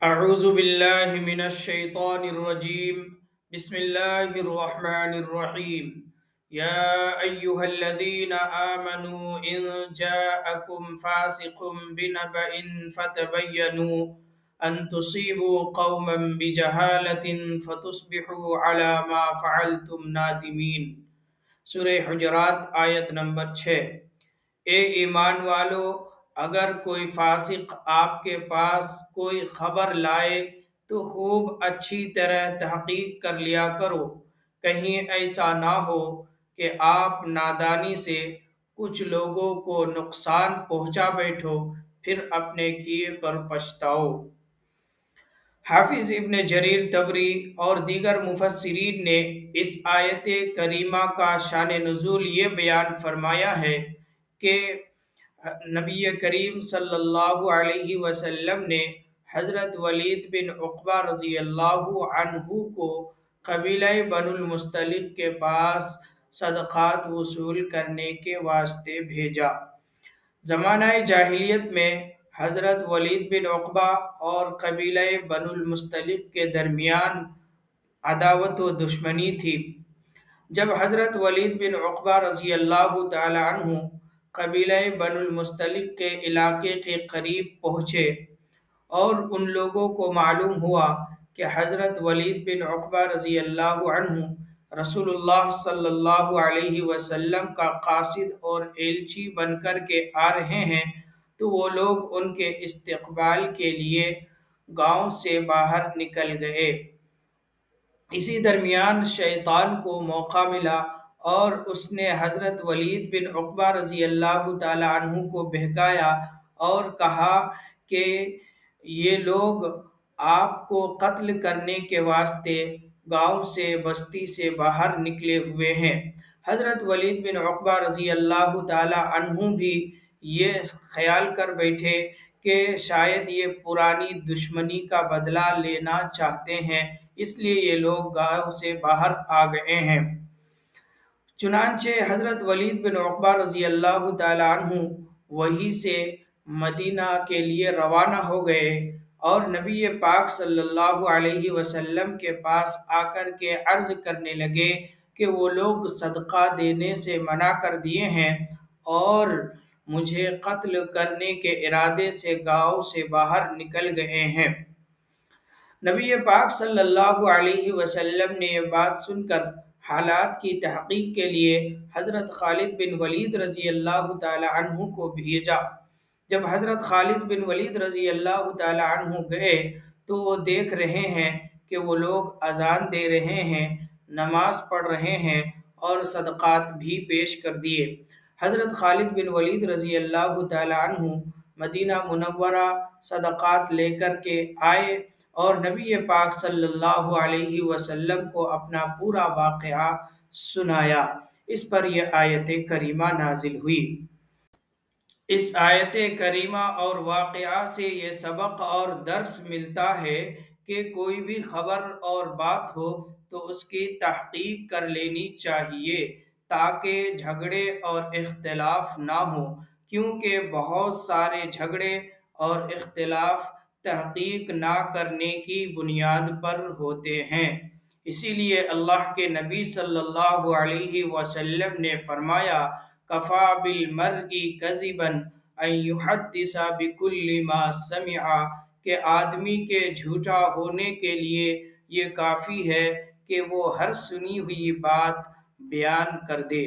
أعوذ بالله من الشيطان الرجيم. بسم الله الرحمن الرحيم. يا أيها الذين آمنوا إن جاءكم فاسق بنبأ فتبينوا أن تصيبوا قوما بجهالة فتصبحوا على ما فعلتم نادمين. سورہ حجرات آیت نمبر 6۔ اے ایمان والو، اگر کوئی فاسق آپ کے پاس کوئی خبر لائے تو خوب اچھی طرح تحقیق کر لیا کرو، کہیں ایسا نہ ہو کہ آپ نادانی سے کچھ لوگوں کو نقصان پہنچا بیٹھو، پھر اپنے کیے پر پچھتاؤ۔ حافظ ابن جریر طبری اور دیگر مفسرین نے اس آیت کریمہ کا شان نزول یہ بیان فرمایا ہے کہ نبی کریم صلی اللہ علیہ وسلم نے حضرت ولید بن عقبہ رضی اللہ عنہ کو قبیلہ بنو المستلق کے پاس صدقات وصول کرنے کے واسطے بھیجا۔ زمانہ جاہلیت میں حضرت ولید بن عقبہ اور قبیلہ بنو المستلق کے درمیان عداوت و دشمنی تھی۔ جب حضرت ولید بن عقبہ رضی اللہ تعالی عنہ قبیلہ بنو المستلق کے علاقے کے قریب پہنچے اور ان لوگوں کو معلوم ہوا کہ حضرت ولید بن عقبہ رضی اللہ عنہ رسول اللہ صلی اللہ علیہ وسلم کا قاصد اور ایلچی بن کر کے آ رہے ہیں، تو وہ لوگ ان کے استقبال کے لیے گاؤں سے باہر نکل گئے۔ اسی درمیان شیطان کو موقع ملا اور اس نے حضرت ولید بن عقبہ رضی اللہ تعالی عنہ کو بہکایا اور کہا کہ یہ لوگ آپ کو قتل کرنے کے واسطے گاؤں سے بستی سے باہر نکلے ہوئے ہیں۔ حضرت ولید بن عقبہ رضی اللہ تعالی عنہ بھی یہ خیال کر بیٹھے کہ شاید یہ پرانی دشمنی کا بدلہ لینا چاہتے ہیں، اس لیے یہ لوگ گاؤں سے باہر آ گئے ہیں۔ چنانچہ حضرت ولید بن عقبہ رضی اللہ تعالی عنہ وہیں سے مدینہ کے لیے روانہ ہو گئے اور نبی پاک صلی اللہ علیہ وسلم کے پاس آ کر کے عرض کرنے لگے کہ وہ لوگ صدقہ دینے سے منع کر دیے ہیں اور مجھے قتل کرنے کے ارادے سے گاؤں سے باہر نکل گئے ہیں۔ نبی پاک صلی اللہ علیہ وسلم نے یہ بات سن کر حالات کی تحقیق کے لیے حضرت خالد بن ولید رضی اللہ تعالی عنہ کو بھیجا۔ جب حضرت خالد بن ولید رضی اللہ تعالی عنہ گئے تو وہ دیکھ رہے ہیں کہ وہ لوگ اذان دے رہے ہیں، نماز پڑھ رہے ہیں اور صدقات بھی پیش کر دیے۔ حضرت خالد بن ولید رضی اللہ تعالی عنہ مدینہ منورہ صدقات لے کر کے آئے اور نبی پاک صلی اللہ علیہ وسلم کو اپنا پورا واقعہ سنایا۔ اس پر یہ آیت کریمہ نازل ہوئی۔ اس آیت کریمہ اور واقعہ سے یہ سبق اور درس ملتا ہے کہ کوئی بھی خبر اور بات ہو تو اس کی تحقیق کر لینی چاہیے تاکہ جھگڑے اور اختلاف نہ ہوں، کیونکہ بہت سارے جھگڑے اور اختلاف تحقیق نہ کرنے کی بنیاد پر ہوتے ہیں۔ اسی لیے اللہ کے نبی صلی اللہ علیہ وسلم نے فرمایا، کفا بالمرء کذبا ان یحدث بکل ما سمع، کہ آدمی کے جھوٹا ہونے کے لیے یہ کافی ہے کہ وہ ہر سنی ہوئی بات بیان کر دے۔